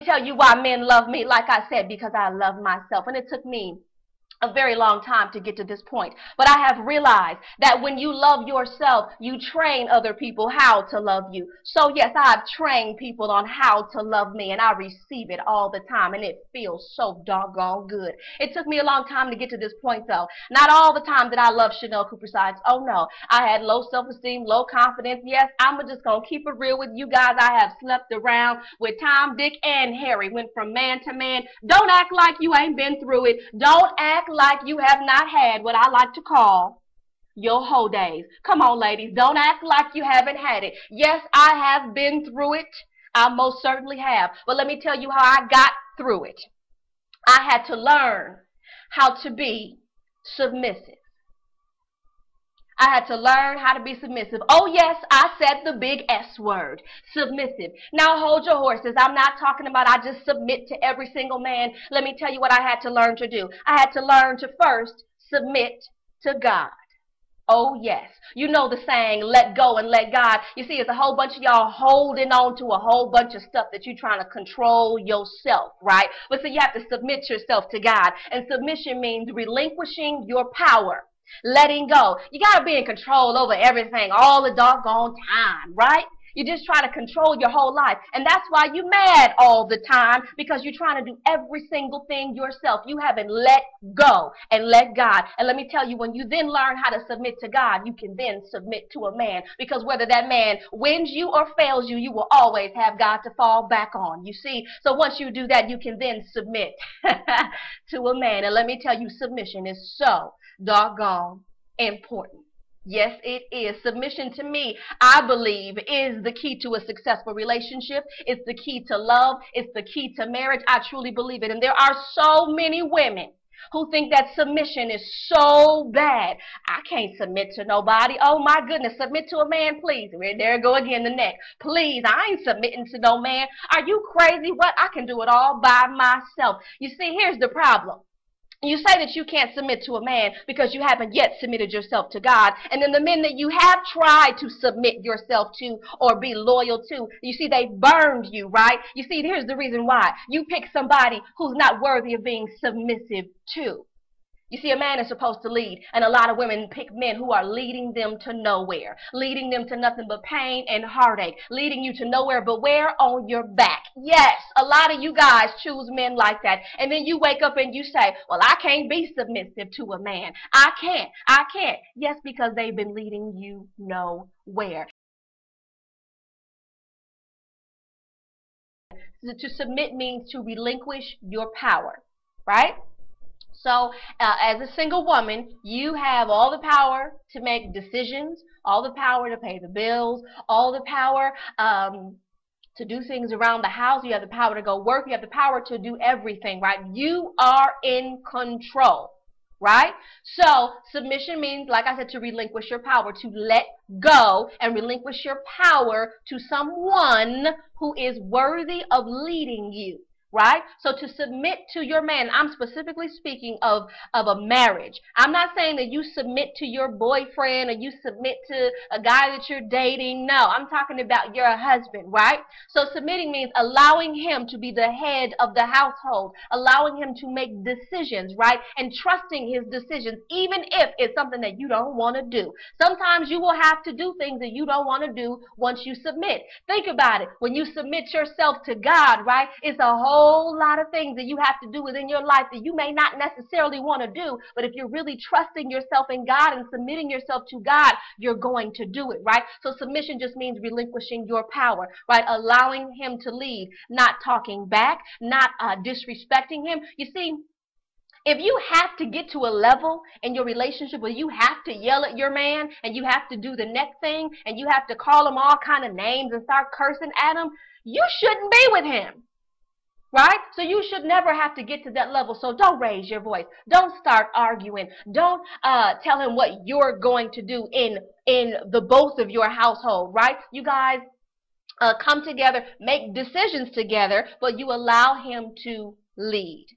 Tell you why men love me, like I said, because I love myself. And it took me a very long time to get to this point. But I have realized that when you love yourself, you train other people how to love you. So yes, I've trained people on how to love me, and I receive it all the time, and it feels so doggone good. It took me a long time to get to this point, though. Not all the time that I love Shanel Cooper-Sykes. Oh no, I had low self-esteem, low confidence. Yes, I'm just gonna keep it real with you guys. I have slept around with Tom, Dick, and Harry. Went from man to man. Don't act like you ain't been through it. Don't act like you have not had what I like to call your whole days. Come on, ladies. Don't act like you haven't had it. Yes, I have been through it. I most certainly have. But let me tell you how I got through it. I had to learn how to be submissive. I had to learn how to be submissive. Oh, yes, I said the big S word, submissive. Now, hold your horses. I'm not talking about I just submit to every single man. Let me tell you what I had to learn to do. I had to learn to first submit to God. Oh, yes. You know the saying, let go and let God. You see, it's a whole bunch of y'all holding on to a whole bunch of stuff that you're trying to control yourself, right? But so you have to submit yourself to God. And submission means relinquishing your power. Letting go. You got to be in control over everything all the doggone time, right? You just try to control your whole life. And that's why you're mad all the time, because you're trying to do every single thing yourself. You haven't let go and let God. And let me tell you, when you then learn how to submit to God, you can then submit to a man. Because whether that man wins you or fails you, you will always have God to fall back on. You see? So once you do that, you can then submit to a man. And let me tell you, submission is so doggone important. Yes, it is. Submission to me, I believe, is the key to a successful relationship. It's the key to love. It's the key to marriage. I truly believe it. And there are so many women who think that submission is so bad. I can't submit to nobody. Oh, my goodness. Submit to a man, please. There go again, the neck. Please, I ain't submitting to no man. Are you crazy? What? I can do it all by myself. You see, here's the problem. You say that you can't submit to a man because you haven't yet submitted yourself to God. And then the men that you have tried to submit yourself to or be loyal to, you see, they burned you, right? You see, here's the reason why. You pick somebody who's not worthy of being submissive to. You see, a man is supposed to lead, and a lot of women pick men who are leading them to nowhere, leading them to nothing but pain and heartache, leading you to nowhere but where? On your back. Yes, a lot of you guys choose men like that, and then you wake up and you say, well, I can't be submissive to a man. I can't. Yes, because they've been leading you nowhere. To submit means to relinquish your power, right? So as a single woman, you have all the power to make decisions, all the power to pay the bills, all the power to do things around the house. You have the power to go work. You have the power to do everything, right? You are in control, right? So submission means, like I said, to relinquish your power, to let go and relinquish your power to someone who is worthy of leading you. Right? So to submit to your man, I'm specifically speaking of a marriage. I'm not saying that you submit to your boyfriend or you submit to a guy that you're dating. No, I'm talking about your husband, right? So submitting means allowing him to be the head of the household, allowing him to make decisions, right? And trusting his decisions, even if it's something that you don't want to do. Sometimes you will have to do things that you don't want to do once you submit. Think about it. When you submit yourself to God, right, it's a whole lot of things that you have to do within your life that you may not necessarily want to do, but if you're really trusting yourself in God and submitting yourself to God, you're going to do it, right? So submission just means relinquishing your power, right? Allowing him to lead, not talking back, not disrespecting him. You see, if you have to get to a level in your relationship where you have to yell at your man and you have to do the next thing and you have to call him all kind of names and start cursing at him, you shouldn't be with him. Right? So you should never have to get to that level. So don't raise your voice. Don't start arguing. Don't tell him what you're going to do in the both of your household. Right? You guys come together, make decisions together, but you allow him to lead.